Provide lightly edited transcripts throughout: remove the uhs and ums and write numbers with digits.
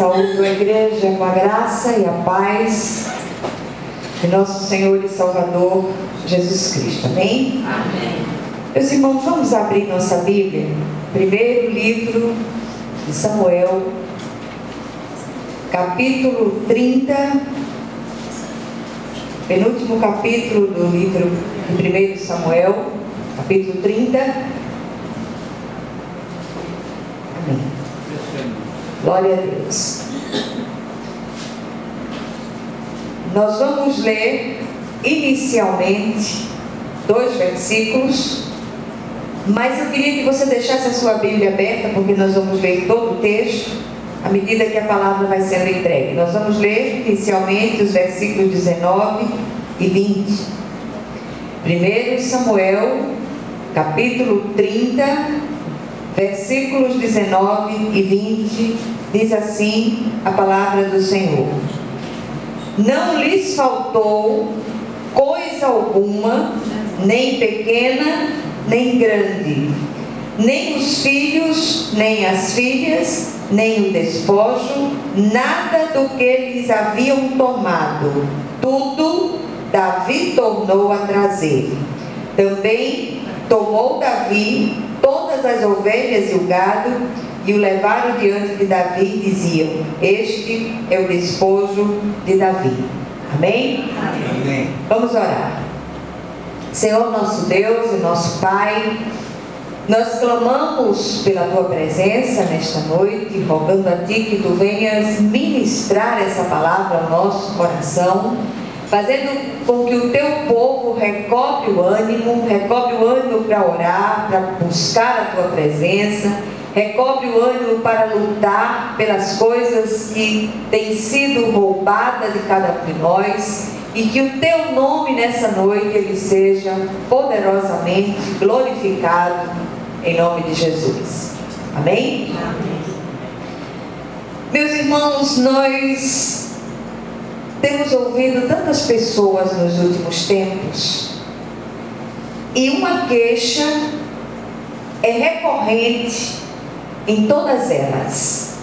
Saúdo a igreja com a graça e a paz de nosso Senhor e Salvador Jesus Cristo. Amém? Amém. Meus irmãos, vamos abrir nossa Bíblia. Primeiro livro de Samuel, capítulo 30, penúltimo capítulo do livro de 1 Samuel, capítulo 30. Amém. Glória a Deus. Nós vamos ler inicialmente 2 versículos, mas eu queria que você deixasse a sua Bíblia aberta, porque nós vamos ler todo o texto à medida que a palavra vai sendo entregue. Nós vamos ler inicialmente os versículos 19 e 20. 1 Samuel, capítulo 30, versículos 19 e 20, diz assim a palavra do Senhor: Não lhes faltou coisa alguma, nem pequena, nem grande, nem os filhos, nem as filhas, nem o despojo, nada do que lhes haviam tomado, tudo Davi tornou a trazer. Também tomou Davi todas as ovelhas e o gado, e o levaram diante de Davi e diziam: Este é o despojo de Davi. Amém? Amém. Vamos orar. Senhor nosso Deus e nosso Pai, nós clamamos pela Tua presença nesta noite, rogando a Ti que Tu venhas ministrar essa palavra ao nosso coração, fazendo com que o Teu povo recobre o ânimo para orar, para buscar a Tua presença, recobre o ânimo para lutar pelas coisas que têm sido roubadas de cada um de nós, e que o Teu nome nessa noite ele seja poderosamente glorificado em nome de Jesus. Amém? Amém. Meus irmãos, nós temos ouvido tantas pessoas nos últimos tempos, e uma queixa é recorrente em todas elas: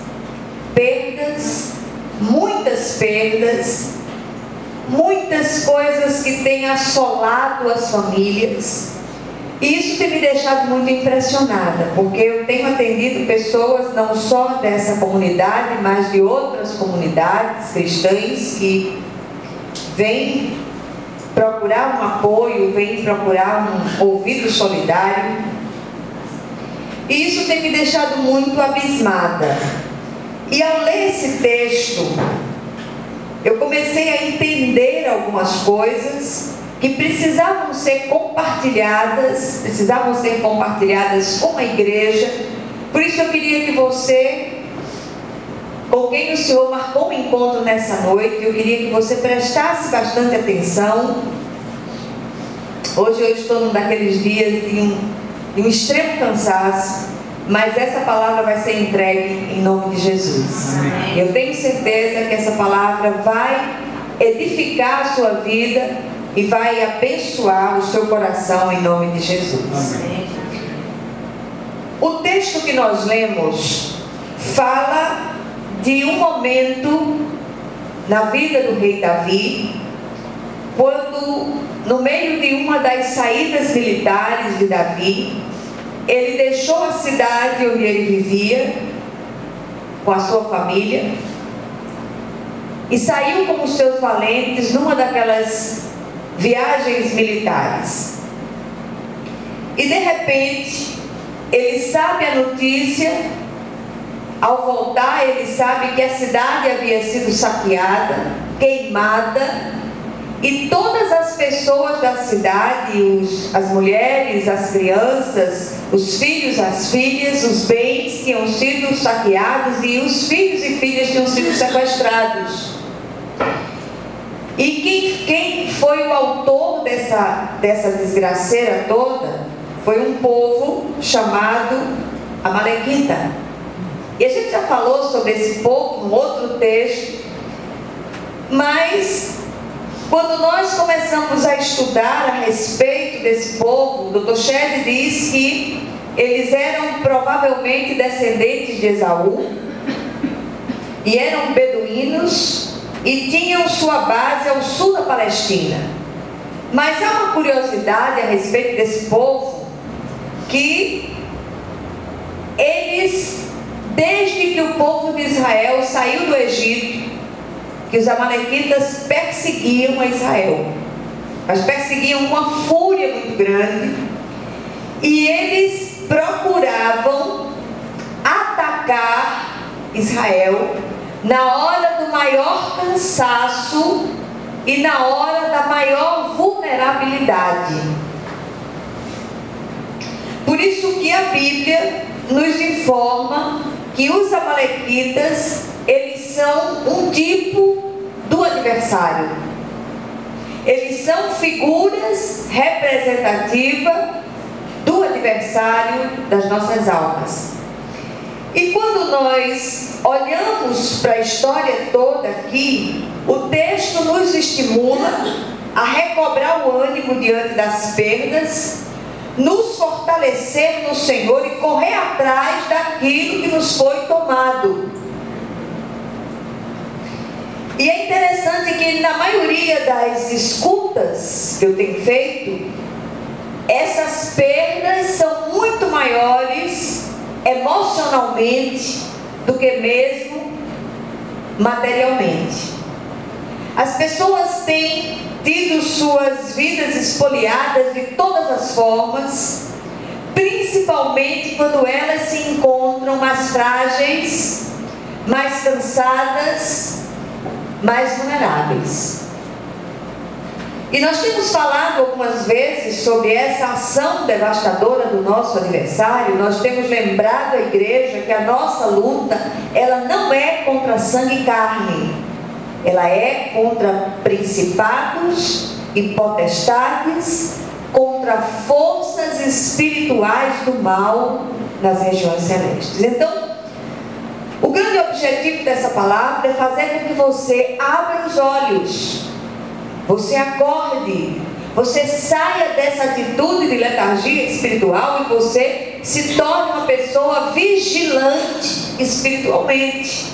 perdas, muitas coisas que têm assolado as famílias. E isso tem me deixado muito impressionada, porque eu tenho atendido pessoas não só dessa comunidade, mas de outras comunidades cristãs que vêm procurar um apoio, vêm procurar um ouvido solidário. E isso tem me deixado muito abismada. E ao ler esse texto, eu comecei a entender algumas coisas que precisavam ser compartilhadas com a igreja. Por isso eu queria que você, com quem o Senhor marcou um encontro nessa noite, eu queria que você prestasse bastante atenção. Hoje eu estou num daqueles dias de um extremo cansaço, mas essa palavra vai ser entregue em nome de Jesus. Amém. Eu tenho certeza que essa palavra vai edificar a sua vida e vai abençoar o seu coração em nome de Jesus. Amém. O texto que nós lemos fala de um momento na vida do rei Davi, quando, no meio de uma das saídas militares de Davi, ele deixou a cidade onde ele vivia com a sua família e saiu com os seus valentes numa daquelas viagens militares. E de repente ele sabe a notícia. Ao voltar, ele sabe que a cidade havia sido saqueada, queimada, e todas as pessoas da cidade, as mulheres, as crianças, os filhos, as filhas, os bens tinham sido saqueados, e os filhos e filhas tinham sido sequestrados. E quem foi o autor dessa desgraceira toda foi um povo chamado Amalequita. E a gente já falou sobre esse povo num outro texto, mas quando nós começamos a estudar a respeito desse povo, o Dr. Shedd diz que eles eram provavelmente descendentes de Esaú, e eram beduínos e tinham sua base ao sul da Palestina. Mas há uma curiosidade a respeito desse povo, que eles, desde que o povo de Israel saiu do Egito, que os amalequitas perseguiam a Israel, mas perseguiam com uma fúria muito grande, e eles procuravam atacar Israel na hora do maior cansaço e na hora da maior vulnerabilidade. Por isso que a Bíblia nos informa que os amalequitas, eles são um tipo do adversário. Eles são figuras representativas do adversário das nossas almas. E quando nós olhamos para a história toda aqui, o texto nos estimula a recobrar o ânimo diante das perdas, nos fortalecer no Senhor e correr atrás daquilo que nos foi tomado. E é interessante que na maioria das escutas que eu tenho feito, essas perdas são muito maiores emocionalmente do que mesmo materialmente. As pessoas têm tido suas vidas espoliadas de todas as formas, principalmente quando elas se encontram mais frágeis, mais cansadas, mais vulneráveis. E nós temos falado algumas vezes sobre essa ação devastadora do nosso adversário. Nós temos lembrado a igreja que a nossa luta, ela não é contra sangue e carne, ela é contra principados e potestades, contra forças espirituais do mal nas regiões celestes. Então, o grande objetivo dessa palavra é fazer com que você abra os olhos, você acorde, você saia dessa atitude de letargia espiritual e você se torne uma pessoa vigilante espiritualmente.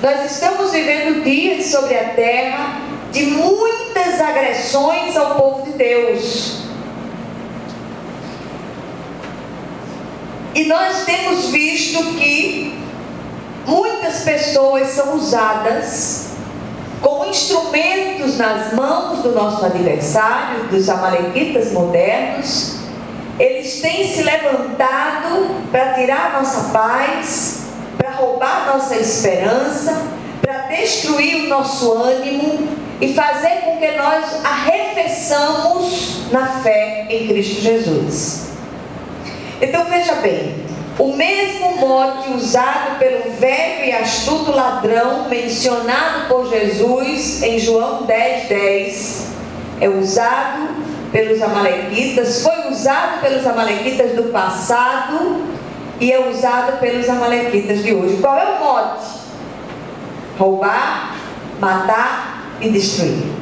Nós estamos vivendo dias sobre a terra de muitas agressões ao povo de Deus. E nós temos visto que muitas pessoas são usadas como instrumentos nas mãos do nosso adversário, dos amalequitas modernos. Eles têm se levantado para tirar a nossa paz, para roubar a nossa esperança, para destruir o nosso ânimo e fazer com que nós arrefeçamos na fé em Cristo Jesus. Então veja bem, o mesmo mote usado pelo velho e astuto ladrão mencionado por Jesus em João 10:10 é usado pelos amalequitas, foi usado pelos amalequitas do passado e é usado pelos amalequitas de hoje. Qual é o mote? Roubar, matar e destruir.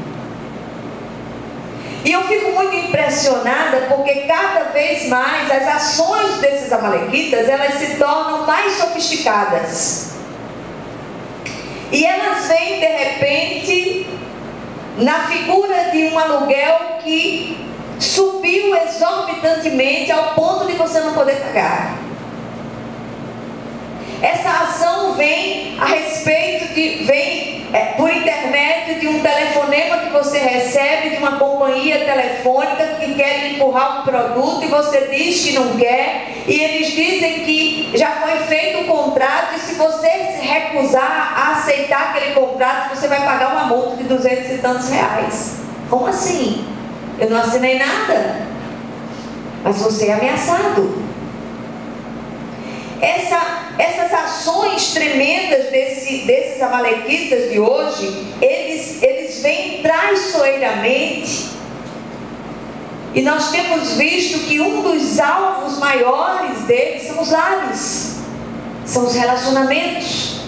E eu fico muito impressionada porque cada vez mais as ações desses amalequitas, elas se tornam mais sofisticadas. E elas vêm de repente na figura de um aluguel que subiu exorbitantemente ao ponto de você não poder pagar. Essa ação vem a respeito de, por intermédio de um telefonema que você recebe de uma companhia telefônica que quer lhe empurrar um produto e você diz que não quer, e eles dizem que já foi feito o contrato e se você se recusar a aceitar aquele contrato, você vai pagar uma multa de 200 e tantos reais. Como assim? Eu não assinei nada, mas você é ameaçado. Essas ações tremendas desses amalequitas de hoje, eles vêm traiçoeiramente. E nós temos visto que um dos alvos maiores deles são os lares, são os relacionamentos.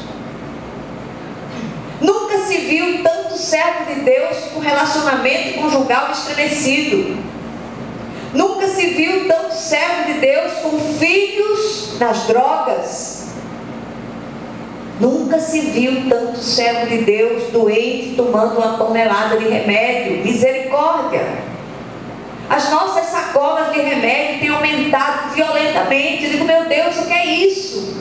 Nunca se viu tanto servo de Deus com relacionamento conjugal estremecido. Nunca se viu tanto servo de Deus com filhos nas drogas. Nunca se viu tanto servo de Deus doente tomando uma tonelada de remédio. Misericórdia! As nossas sacolas de remédio têm aumentado violentamente. Eu digo, meu Deus, o que é isso?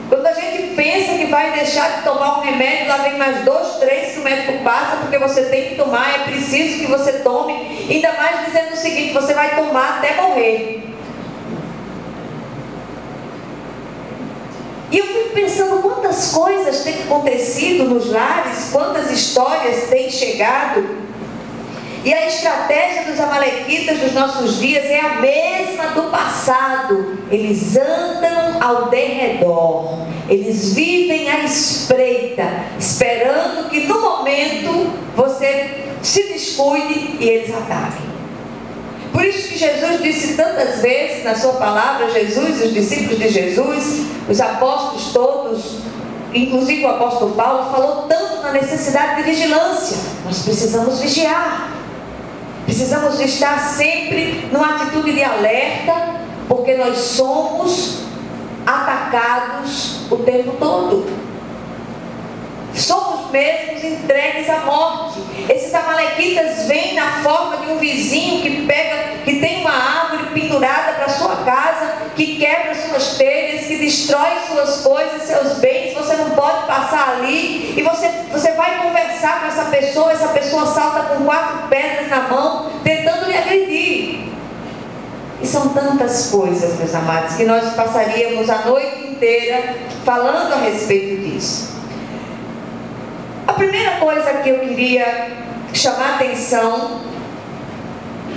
Quando a gente pensa que vai deixar de tomar um remédio, lá vem mais 2, 3 que o médico passa, porque você tem que tomar, é preciso que você tome. Ainda mais dizendo o seguinte, você vai tomar até morrer. E eu fico pensando quantas coisas têm acontecido nos lares, quantas histórias têm chegado. E a estratégia dos amalequitas dos nossos dias é a mesma do passado. Eles andam ao derredor, eles vivem à espreita, esperando que no momento você se descuide e eles ataquem. Por isso que Jesus disse tantas vezes na sua palavra, Jesus, os discípulos de Jesus, os apóstolos todos, inclusive o apóstolo Paulo, falou tanto na necessidade de vigilância. Nós precisamos vigiar. Precisamos estar sempre numa atitude de alerta, porque nós somos atacados o tempo todo. Somos mesmos entregues à morte. Esses amalequitas vêm na forma de um vizinho que tem uma árvore pendurada para sua casa, que quebra suas telhas, que destrói suas coisas, seus bens. Você não pode passar ali, e você vai conversar com essa pessoa salta com 4 pedras na mão, tentando lhe agredir. E são tantas coisas, meus amados, que nós passaríamos a noite inteira falando a respeito disso. A primeira coisa que eu queria chamar a atenção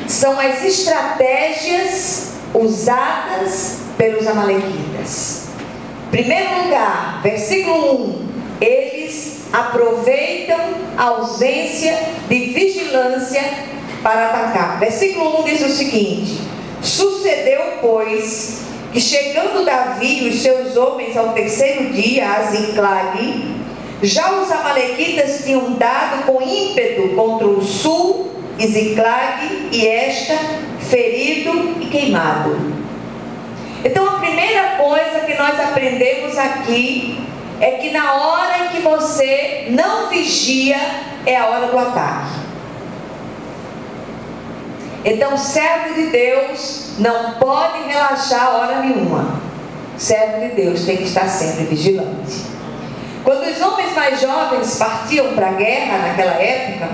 são as estratégias usadas pelos amalequitas. Em primeiro lugar, versículo 1, eles aproveitam a ausência de vigilância para atacar. Versículo 1 diz o seguinte: sucedeu, pois, que chegando Davi e os seus homens ao 3º dia a Ziclague, já os amalequitas tinham dado com ímpeto contra o sul, e Ziclague e esta, ferido e queimado. Então a primeira coisa que nós aprendemos aqui é que na hora em que você não vigia, é a hora do ataque. Então, servo de Deus não pode relaxar hora nenhuma. Servo de Deus tem que estar sempre vigilante. Quando os homens mais jovens partiam para a guerra naquela época,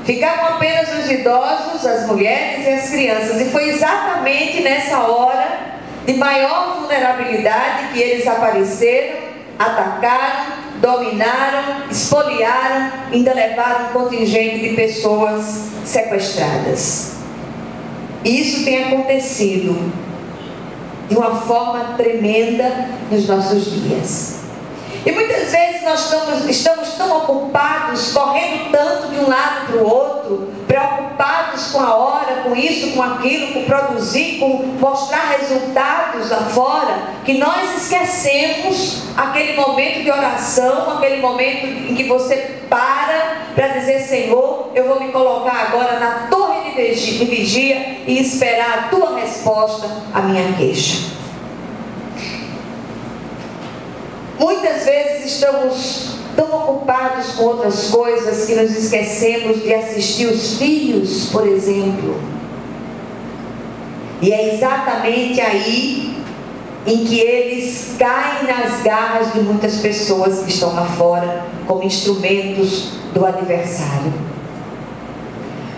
ficavam apenas os idosos, as mulheres e as crianças. E foi exatamente nessa hora de maior vulnerabilidade que eles apareceram, atacaram, dominaram, espoliaram, ainda levaram um contingente de pessoas sequestradas. E isso tem acontecido de uma forma tremenda nos nossos dias. E muitas vezes nós estamos tão ocupados, correndo tanto de um lado para o outro, preocupados com a hora, com isso, com aquilo, com produzir, com mostrar resultados lá fora, que nós esquecemos aquele momento de oração, aquele momento em que você para dizer: Senhor, eu vou me colocar agora na torre de vigia e esperar a tua resposta à minha queixa. Muitas vezes estamos tão ocupados com outras coisas que nos esquecemos de assistir os filhos, por exemplo. E é exatamente aí em que eles caem nas garras de muitas pessoas que estão lá fora como instrumentos do adversário.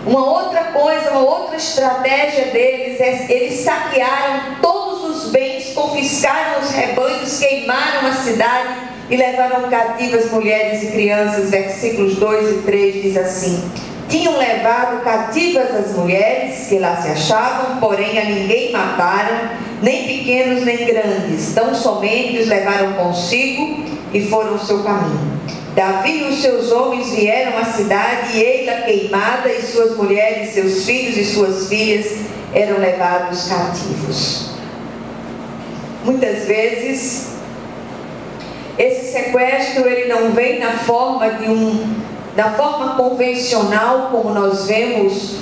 Uma outra coisa, uma outra estratégia deles é: eles saquearam todos os bens, confiscaram os rebanhos, queimaram a cidade e levaram cativas mulheres e crianças. Versículos 2 e 3 diz assim: tinham levado cativas as mulheres que lá se achavam, porém a ninguém mataram, nem pequenos nem grandes, tão somente os levaram consigo e foram o seu caminho. Davi e os seus homens vieram à cidade, e ei-la queimada, e suas mulheres, seus filhos e suas filhas eram levados cativos. Muitas vezes esse sequestro ele não vem na forma convencional, como nós vemos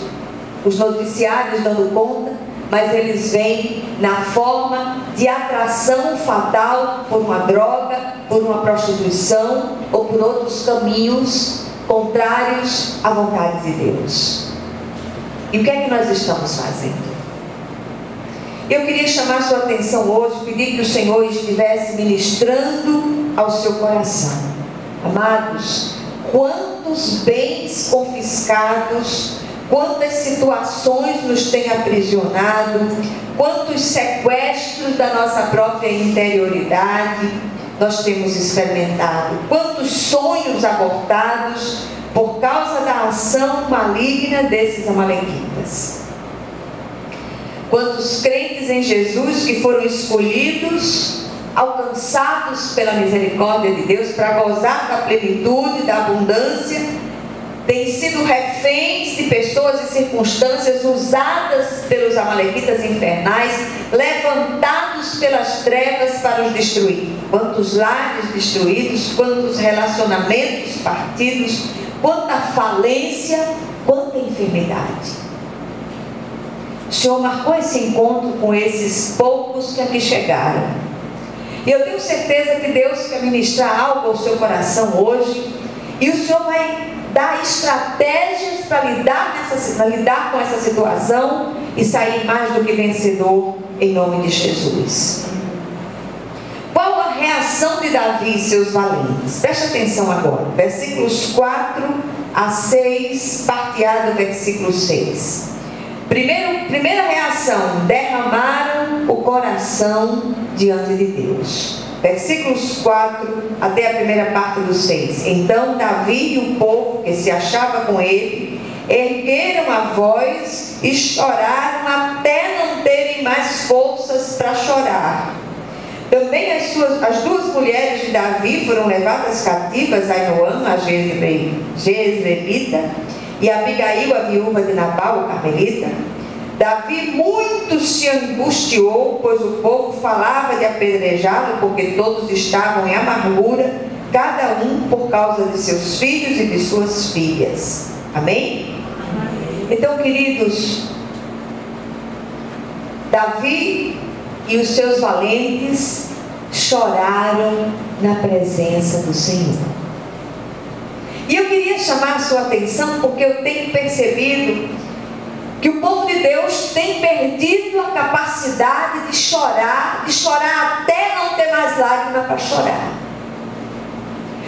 os noticiários dando conta, mas eles vêm na forma de atração fatal por uma droga, por uma prostituição ou por outros caminhos contrários à vontade de Deus. E o que é que nós estamos fazendo? Eu queria chamar sua atenção hoje, pedir que o Senhor estivesse ministrando ao seu coração. Amados, quantos bens confiscados, quantas situações nos têm aprisionado, quantos sequestros da nossa própria interioridade nós temos experimentado, quantos sonhos abortados por causa da ação maligna desses amalequitas. Quantos crentes em Jesus que foram escolhidos, alcançados pela misericórdia de Deus para gozar da plenitude, da abundância, têm sido reféns de pessoas e circunstâncias usadas pelos amalequitas infernais, levantados pelas trevas para os destruir. Quantos lares destruídos, quantos relacionamentos partidos, quanta falência, quanta enfermidade. O Senhor marcou esse encontro com esses poucos que aqui chegaram. E eu tenho certeza que Deus quer ministrar algo ao seu coração hoje. E o Senhor vai dar estratégias para lidar com essa situação e sair mais do que vencedor em nome de Jesus. Qual a reação de Davi e seus valentes? Preste atenção agora. Versículos 4 a 6, parteado do versículo 6. Primeira reação: derramaram o coração diante de Deus. Versículos 4 até a primeira parte do 6. Então Davi e o povo que se achava com ele ergueram a voz e choraram até não terem mais forças para chorar. Também as duas mulheres de Davi foram levadas cativas, Ainoã, a Jezreelita, e Abigail, a viúva de Nabal, o carmelita. Davi muito se angustiou, pois o povo falava de apedrejá-lo, porque todos estavam em amargura, cada um por causa de seus filhos e de suas filhas. Amém? Então, queridos, Davi e os seus valentes choraram na presença do Senhor. E eu queria chamar a sua atenção, porque eu tenho percebido que o povo de Deus tem perdido a capacidade de chorar até não ter mais lágrima para chorar.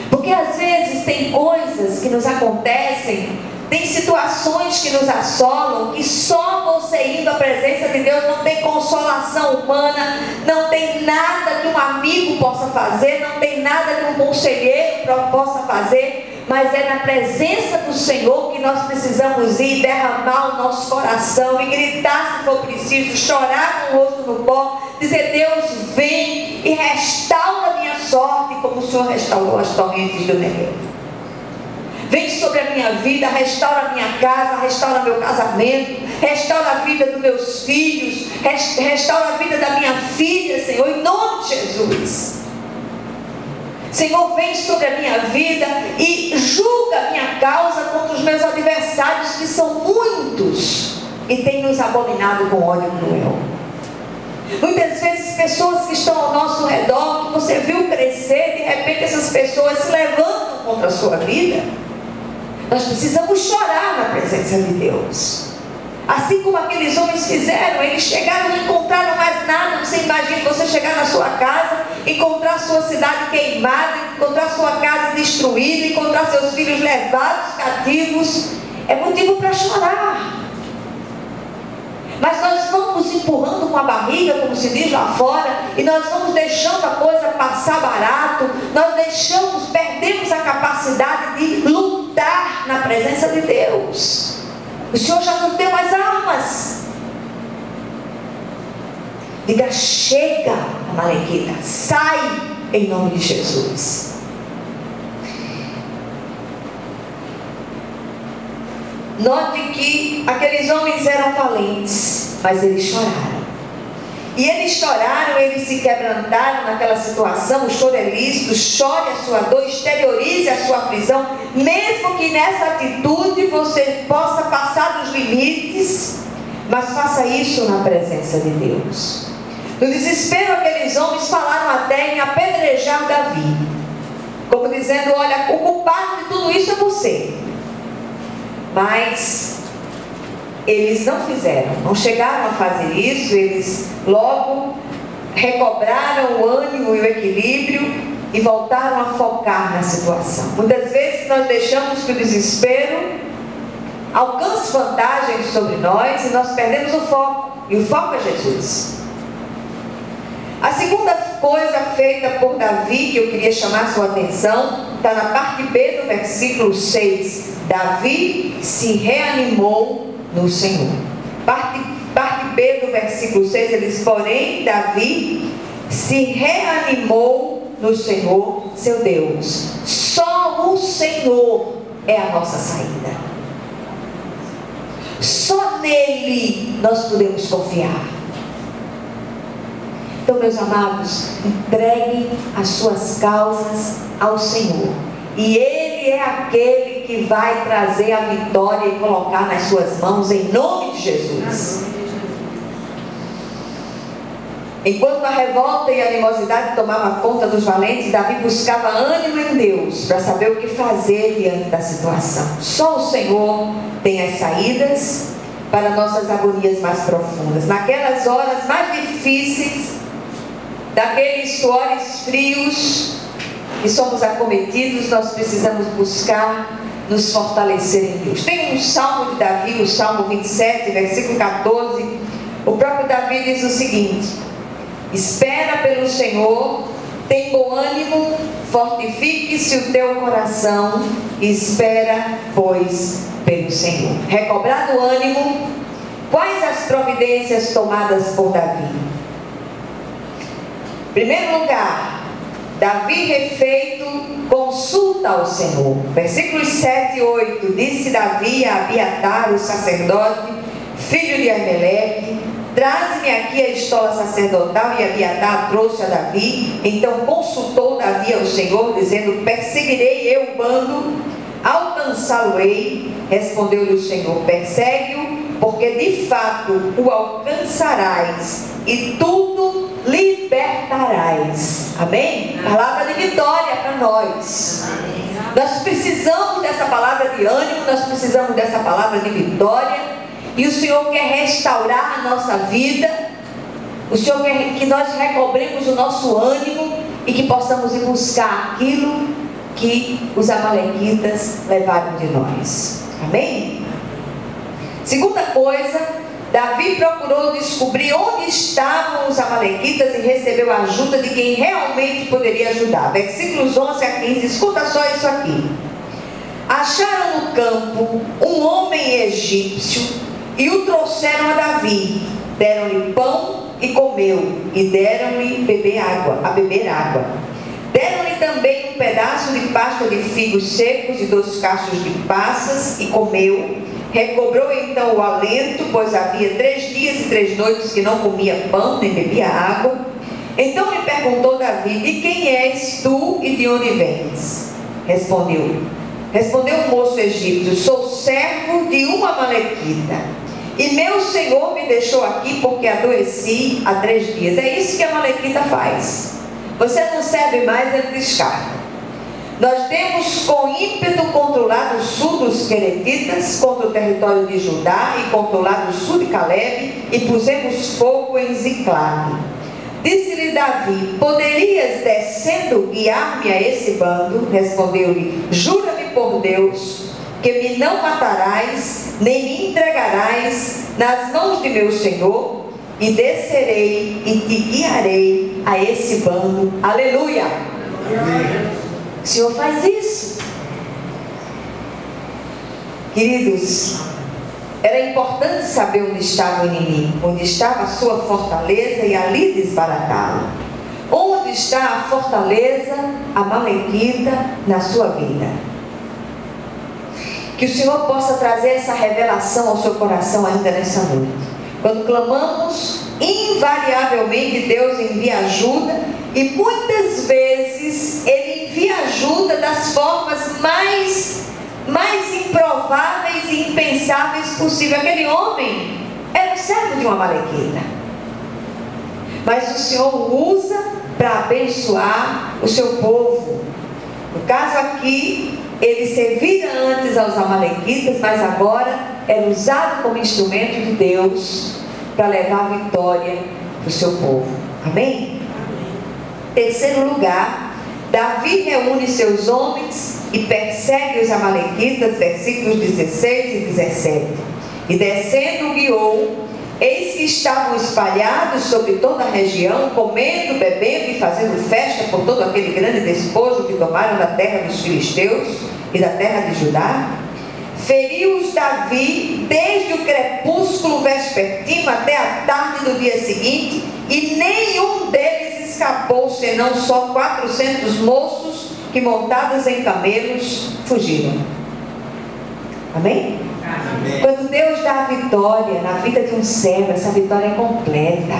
Porque às vezes tem coisas que nos acontecem, tem situações que nos assolam, que só você indo à presença de Deus não tem consolação humana, não tem nada que um amigo possa fazer, não tem nada que um conselheiro possa fazer, mas é na presença do Senhor que nós precisamos ir, derramar o nosso coração e gritar se for preciso, chorar com o rosto no pó, dizer: Deus, vem e restaura a minha sorte, como o Senhor restaurou as torrentes do Negev. Vem sobre a minha vida, restaura a minha casa, restaura meu casamento, restaura a vida dos meus filhos, restaura a vida da minha filha, Senhor, em nome de Jesus. Senhor, vem sobre a minha vida e julga a minha causa contra os meus adversários, que são muitos e têm nos abominado com ódio cruel. Muitas vezes pessoas que estão ao nosso redor, que você viu crescer, de repente essas pessoas se levantam contra a sua vida. Nós precisamos chorar na presença de Deus. Assim como aqueles homens fizeram, eles chegaram e não encontraram mais nada. Você imagina você chegar na sua casa, encontrar sua cidade queimada, encontrar sua casa destruída, encontrar seus filhos levados, cativos. É motivo para chorar. Mas nós vamos empurrando com a barriga, como se diz lá fora, e nós vamos deixando a coisa passar barato, nós perdemos a capacidade de lutar na presença de Deus. O Senhor já nos deu as armas. Diga: chega, amalequita, sai em nome de Jesus. Note que aqueles homens eram valentes, mas eles choraram. E eles choraram, eles se quebrantaram naquela situação. O choro é lícito, chore a sua dor, exteriorize a sua aflição, mesmo que nessa atitude você possa passar dos limites, mas faça isso na presença de Deus. No desespero, aqueles homens falaram até em apedrejar Davi, como dizendo: olha, o culpado de tudo isso é você. Mas eles não fizeram, não chegaram a fazer isso. Eles logo recobraram o ânimo e o equilíbrio e voltaram a focar na situação. Muitas vezes nós deixamos que o desespero alcance vantagens sobre nós e nós perdemos o foco, e o foco é Jesus. A segunda coisa feita por Davi, que eu queria chamar a sua atenção, está na parte B do versículo 6. Davi se reanimou no Senhor. Parte B do versículo 6, ele diz: porém, Davi se reanimou no Senhor, seu Deus. Só o Senhor é a nossa saída. Só nele nós podemos confiar. Então, meus amados, entregue as suas causas ao Senhor, e Ele é aquele que vai trazer a vitória e colocar nas suas mãos, em nome de Jesus. Enquanto a revolta e a animosidade tomavam conta dos valentes, Davi buscava ânimo em Deus para saber o que fazer diante da situação. Só o Senhor tem as saídas para nossas agonias mais profundas. Naquelas horas mais difíceis, daqueles suores frios que somos acometidos, nós precisamos buscar nos fortalecer em Deus. Tem um salmo de Davi, o Salmo 27, versículo 14. O próprio Davi diz o seguinte: espera pelo Senhor, tem bom ânimo, fortifique-se o teu coração, espera, pois, pelo Senhor. Recobrado o ânimo, quais as providências tomadas por Davi? Em primeiro lugar, Davi refeito consulta ao Senhor. Versículos 7 e 8. Disse Davi a Abiatar, o sacerdote, filho de Aimeleque: traze-me aqui a estola sacerdotal. E Abiatar trouxe a Davi. Então consultou Davi ao Senhor, dizendo: perseguirei eu o bando, alcançá-lo-ei. Respondeu-lhe o Senhor: persegue-o, porque de fato o alcançarás e tudo libertarás. Amém? Palavra de vitória para nós. Nós precisamos dessa palavra de ânimo, nós precisamos dessa palavra de vitória. E o Senhor quer restaurar a nossa vida. O Senhor quer que nós recobremos o nosso ânimo e que possamos ir buscar aquilo que os amalequitas levaram de nós. Amém? Segunda coisa, Davi procurou descobrir onde estavam os amalequitas e recebeu a ajuda de quem realmente poderia ajudar. Versículos 11 a 15, escuta só isso aqui. Acharam no campo um homem egípcio e o trouxeram a Davi. Deram-lhe pão e comeu, e deram-lhe a beber água. Deram-lhe também um pedaço de pasta de figos secos e 2 cachos de passas, e comeu. Recobrou então o alento, pois havia 3 dias e 3 noites que não comia pão nem bebia água. Então lhe perguntou Davi: de quem és tu e de onde vens? Respondeu o moço egípcio: sou servo de uma amalequita, e meu senhor me deixou aqui porque adoeci há 3 dias. É isso que a amalequita faz. Você não serve mais, ele descarta. Nós temos com ímpeto contra o lado sul dos queretitas, contra o território de Judá e contra o lado sul de Caleb, e pusemos fogo em Ziclague. Disse-lhe Davi: poderias, descendo, guiar-me a esse bando? Respondeu-lhe: jura-me por Deus que me não matarás, nem me entregarás nas mãos de meu senhor, e descerei e te guiarei a esse bando. Aleluia! Amém. O Senhor faz isso. Queridos, era importante saber onde estava o inimigo, onde estava a sua fortaleza, e ali desbaratá-lo. Onde está a fortaleza amalequita na sua vida? Que o Senhor possa trazer essa revelação ao seu coração ainda nessa noite. Quando clamamos, invariavelmente Deus envia ajuda, e muitas vezes Ele envia ajuda das formas mais improváveis e impensáveis possível. Aquele homem era o servo de uma amalequita. mas o Senhor usa para abençoar o seu povo. No caso aqui, ele servia antes aos amalequitas, mas agora era usado como instrumento de Deus para levar vitória para o seu povo. Amém? Terceiro lugar, Davi reúne seus homens e persegue os amalequitas, versículos 16 e 17. E descendo guiou, eis que estavam espalhados sobre toda a região, comendo, bebendo e fazendo festa por todo aquele grande despojo que tomaram da terra dos filisteus e da terra de Judá. Feriu-os Davi desde o crepúsculo vespertino até a tarde do dia seguinte, e nenhum deles escapou, senão só 400 moços que, montados em camelos, fugiram. Amém? Amém. Quando Deus dá a vitória na vida de um servo, essa vitória é completa.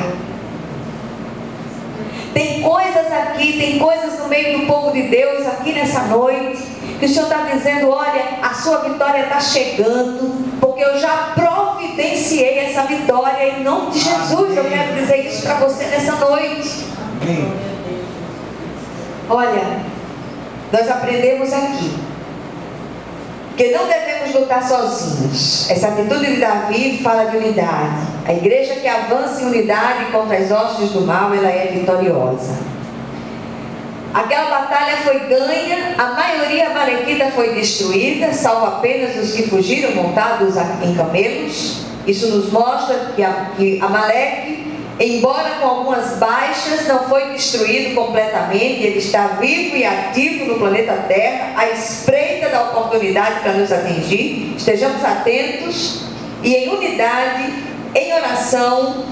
Tem coisas aqui, tem coisas no meio do povo de Deus aqui nessa noite, que o Senhor está dizendo: olha, a sua vitória está chegando, porque eu já providenciei essa vitória em nome de Jesus. Eu quero dizer isso para você nessa noite. Amém. Olha, nós aprendemos aqui que não devemos lutar sozinhos. Essa atitude de Davi fala de unidade. A igreja que avança em unidade contra as hostes do mal, ela é vitoriosa. Aquela batalha foi ganha, a maioria amalequita foi destruída, salvo apenas os que fugiram montados em camelos. Isso nos mostra que Amaleque, embora com algumas baixas, não foi destruído completamente. Ele está vivo e ativo no planeta Terra, à espreita da oportunidade para nos atingir. Estejamos atentos e em unidade, em oração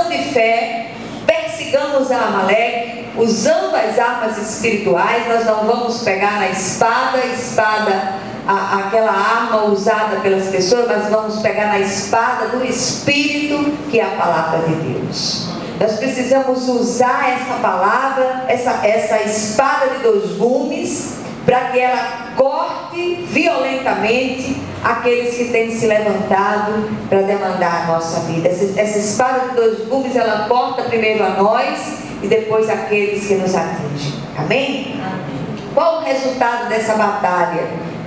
de fé, persigamos a Amaleque, usando as armas espirituais. Nós não vamos pegar na espada, aquela arma usada pelas pessoas, mas vamos pegar na espada do Espírito, que é a palavra de Deus. Nós precisamos usar essa palavra, essa espada de dois gumes, para que ela corte violentamente aqueles que têm se levantado para demandar a nossa vida. Essa espada de dois gumes, ela corta primeiro a nós e depois aqueles que nos atingem. Amém? Amém. Qual o resultado dessa batalha?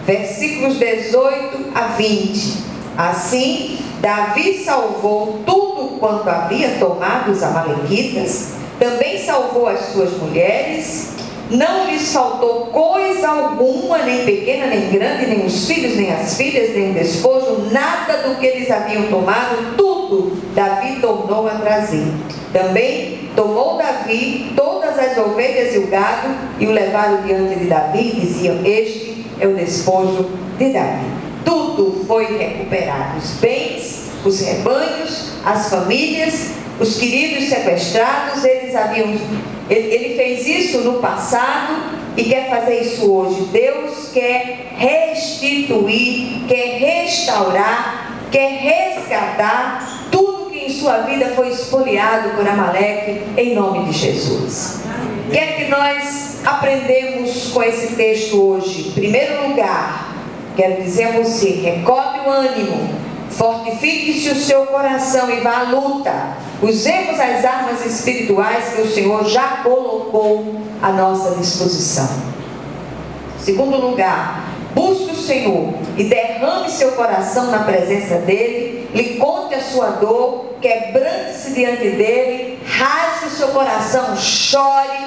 Versículos 18 a 20. Assim, Davi salvou tudo quanto havia tomado os amalequitas, também salvou as suas mulheres, não lhes faltou coisa alguma, nem pequena, nem grande, nem os filhos, nem as filhas, nem o despojo, nada do que eles haviam tomado, tudo Davi tornou a trazer. Também tomou Davi todas as ovelhas e o gado, e o levaram diante de Davi, e diziam: este é o despojo de Davi. Tudo foi recuperado: os bens, os rebanhos, as famílias, os queridos sequestrados. Ele fez isso no passado e quer fazer isso hoje. Deus quer restituir, quer restaurar, quer resgatar tudo que em sua vida foi espoliado por Amaleque, em nome de Jesus. Quer que nós aprendemos com esse texto hoje? Em primeiro lugar, quero dizer a você: recobre o ânimo, fortifique-se o seu coração e vá à luta. Usemos as armas espirituais que o Senhor já colocou à nossa disposição. Em segundo lugar, busque o Senhor e derrame seu coração na presença dEle, lhe conte a sua dor, quebrante-se diante dEle, rasgue o seu coração, chore,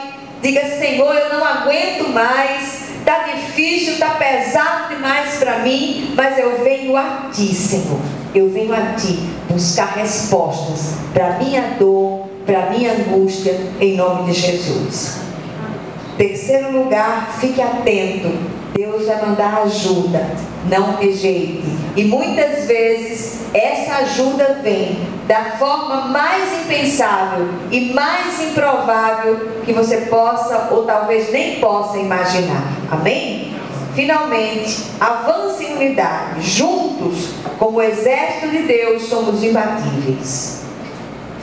diga: Senhor, eu não aguento mais, está difícil, está pesado demais para mim, mas eu venho a Ti, Senhor. Eu venho a Ti buscar respostas para a minha dor, para a minha angústia, em nome de Jesus. Terceiro lugar, fique atento. Deus vai mandar ajuda, não rejeite. E muitas vezes essa ajuda vem da forma mais impensável e mais improvável que você possa ou talvez nem possa imaginar. Amém? Finalmente, avance em unidade. Juntos, como o exército de Deus, somos imbatíveis.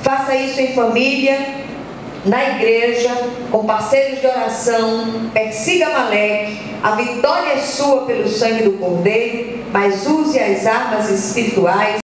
Faça isso em família, na igreja, com parceiros de oração. Persiga Amaleque. A vitória é sua pelo sangue do Cordeiro, mas use as armas espirituais